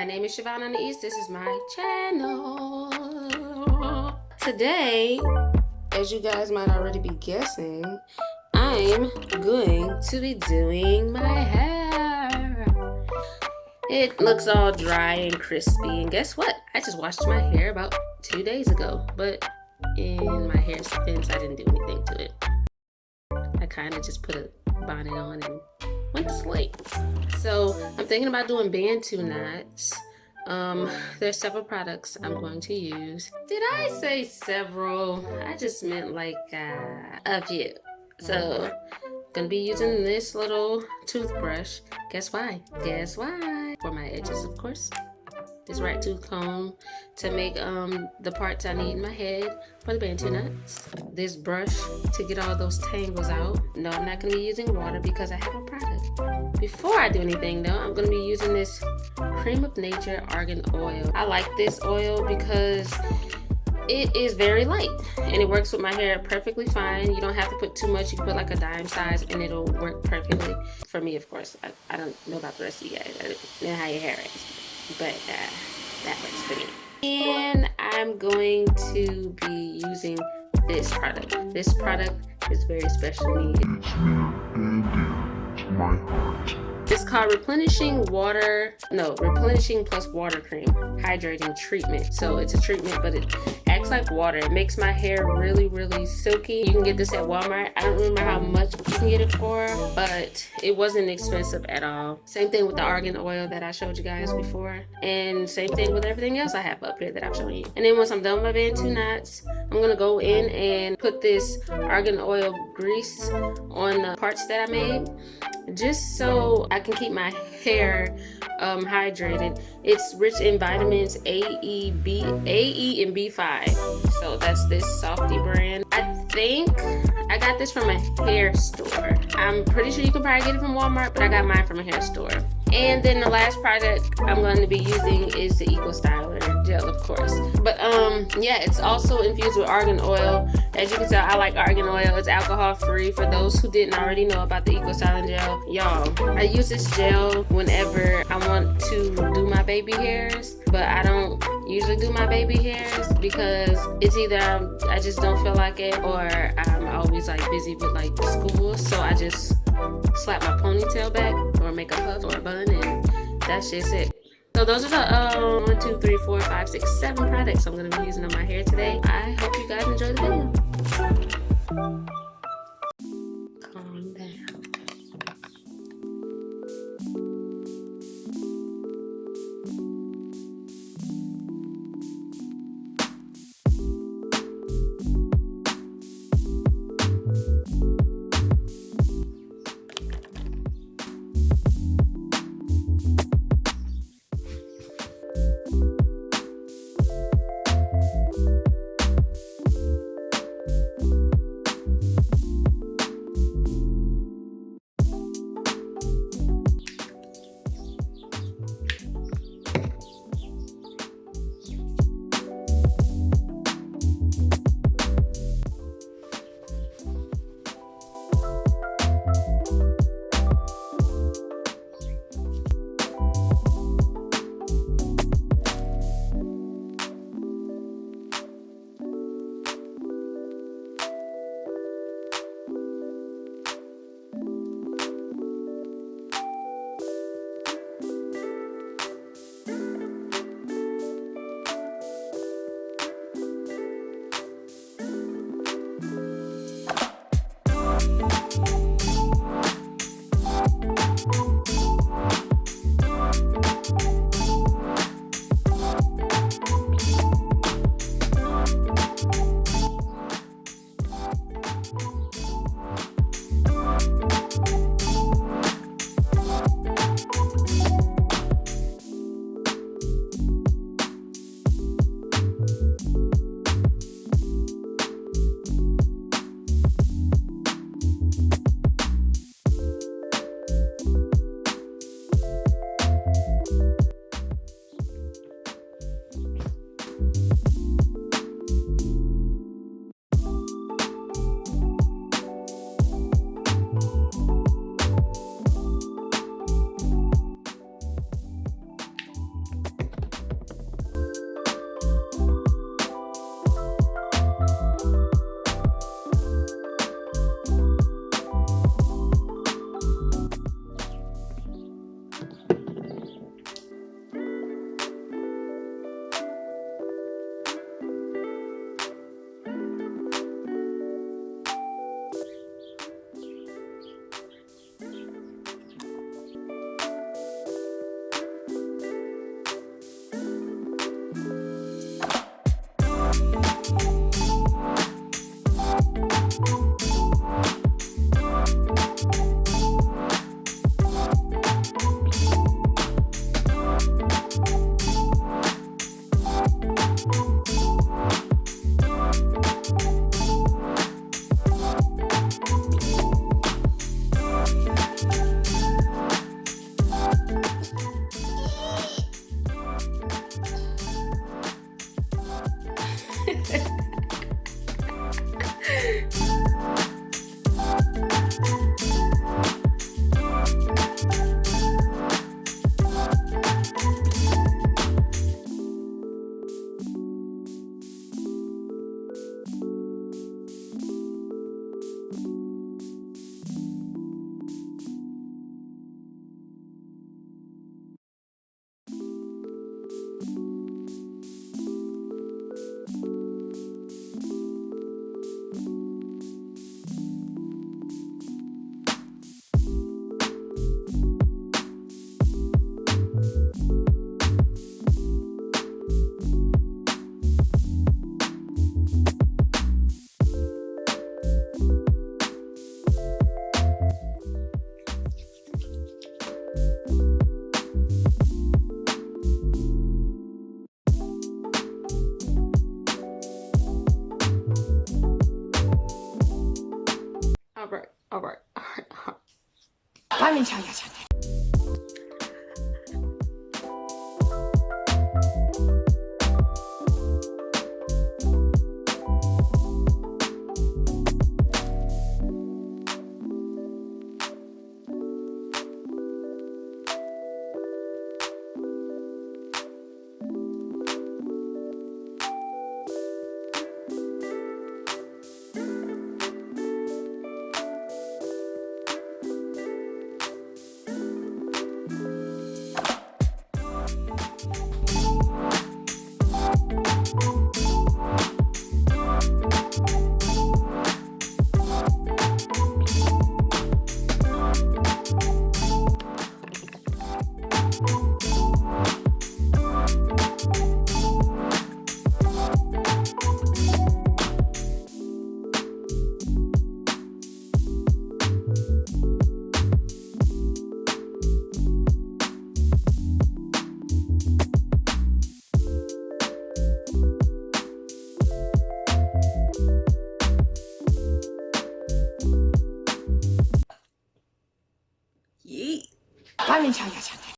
My name is Shavon Anais. This is my channel. Today, as you guys might already be guessing, I'm going to be doing my hair. It looks all dry and crispy, and guess what? I just washed my hair about 2 days ago, but in my hair defense, I didn't do anything to it. I kind of just put a bonnet on and went to sleep. So I'm thinking about doing Bantu knots. There's several products I'm going to use. Did I say several? I just meant like a few. So gonna be using this little toothbrush. Guess why? Guess why? For my edges, of course. This right tooth comb to make the parts I need in my head for the Bantu knots. This brush to get all those tangles out. No, I'm not gonna be using water because I have a product. Before I do anything though, I'm gonna be using this Cream of Nature Argan Oil. I like this oil because it is very light and it works with my hair perfectly fine. You don't have to put too much. You can put like a dime size and it'll work perfectly. For me, of course. I don't know about the rest of you guys. I don't know how your hair is. But that works for me. And I'm going to be using this product. This product is very special to me. It's near and dear to my heart. It's called Replenishing Plus Water Cream Hydrating Treatment. So it's a treatment, but it acts like water. It makes my hair really, really silky. You can get this at Walmart. I don't remember how much you can get it for, but it wasn't expensive at all. Same thing with the argan oil that I showed you guys before. And same thing with everything else I have up here that I've shown you. And then once I'm done with my Bantu knots, I'm gonna go in and put this argan oil grease on the parts that I made, just so I can keep my hair hydrated. It's rich in vitamins A, E, and B5. So that's this Softy brand. I think I got this from a hair store. I'm pretty sure you can probably get it from Walmart, but I got mine from a hair store. And then the last product I'm going to be using is the Styler gel, of course. But yeah, it's also infused with argan oil. As you can tell, I like argan oil. It's alcohol free. For those who didn't already know about the Styler gel, y'all, I use this gel whenever I want to do my baby hairs, but I don't usually do my baby hairs because it's either I just don't feel like it, or I'm always like busy with like school, so I just slap my ponytail back or make a puff or a bun, and that's just it. So those are the 1, 2, 3, 4, 5, 6, 7 products I'm going to be using on my hair today. I hope you guys enjoy the video. Calm down. 화면 촬영하셨네. 화면 촬영하셨네.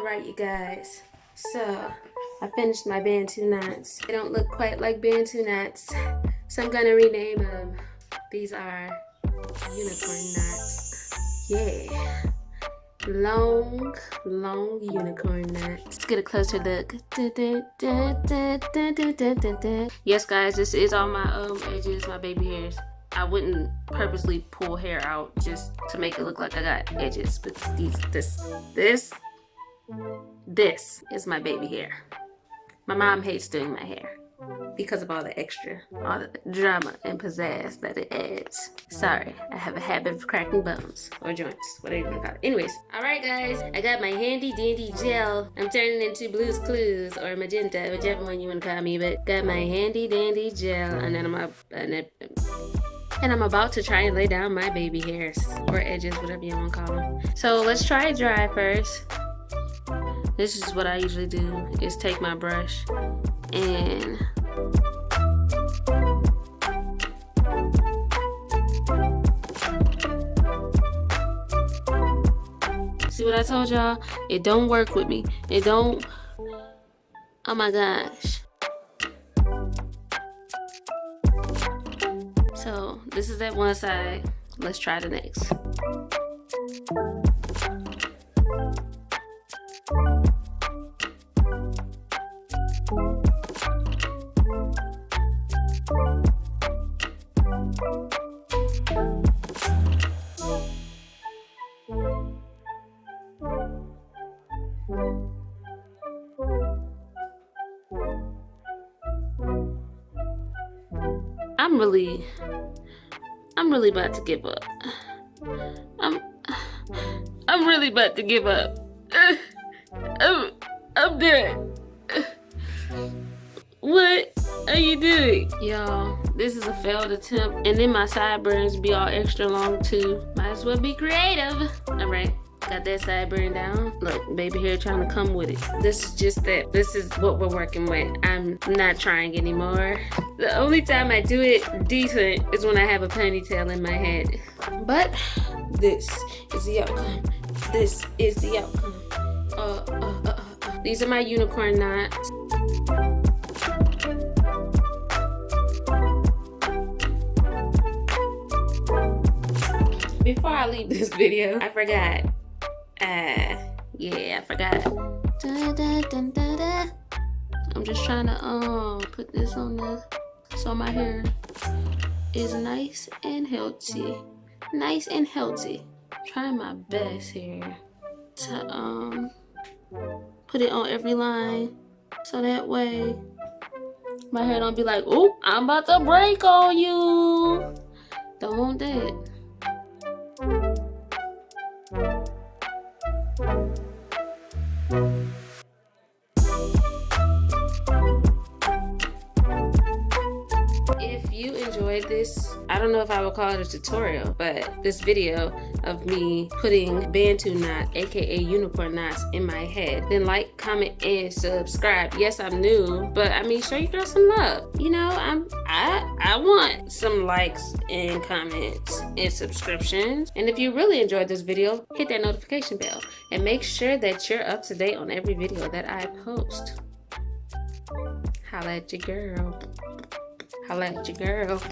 Alright, you guys. So, I finished my Bantu knots. They don't look quite like Bantu knots, so I'm gonna rename them. These are unicorn knots. Yeah. Long unicorn knots. Let's get a closer look. Yes, guys, this is all my edges, my baby hairs. I wouldn't purposely pull hair out just to make it look like I got edges, but this is my baby hair. My mom hates doing my hair because of all the extra, all the drama and pizzazz that it adds. Sorry, I have a habit of cracking bones or joints, whatever you want to call it. Anyways, all right, guys, I got my handy dandy gel. I'm turning into Blue's Clues or Magenta, whichever one you want to call me, but got my handy dandy gel, and then I'm about to try and lay down my baby hairs or edges, whatever you want to call them. So let's try it dry first. This is what I usually do, is take my brush and see what I told y'all? It don't work with me. It don't. Oh my gosh. So this is that one side. Let's try the next. I'm really about to give up. I'm really about to give up. I'm done. What are you doing? Y'all, this is a failed attempt, and then my sideburns be all extra long too. Might as well be creative. All right. Got that sideburn down. Look, baby hair trying to come with it. This is just that. This is what we're working with. I'm not trying anymore. The only time I do it decent is when I have a ponytail in my head. But this is the outcome. This is the outcome. These are my unicorn knots. Before I leave this video, I forgot. Yeah, I forgot. I'm just trying to put this on the so my hair is nice and healthy. Nice and healthy. Trying my best here to put it on every line so that way my hair don't be like, oh, I'm about to break on you. Don't want that. If you enjoyed this, I don't know if I would call it a tutorial, but this video of me putting Bantu knot, aka unicorn knots, in my head, then like, comment, and subscribe. Yes, I'm new, but I mean, show your girl some love. You know, I want some likes and comments and subscriptions. And if you really enjoyed this video, hit that notification bell and make sure that you're up to date on every video that I post. Holla at your girl. Holla at your girl.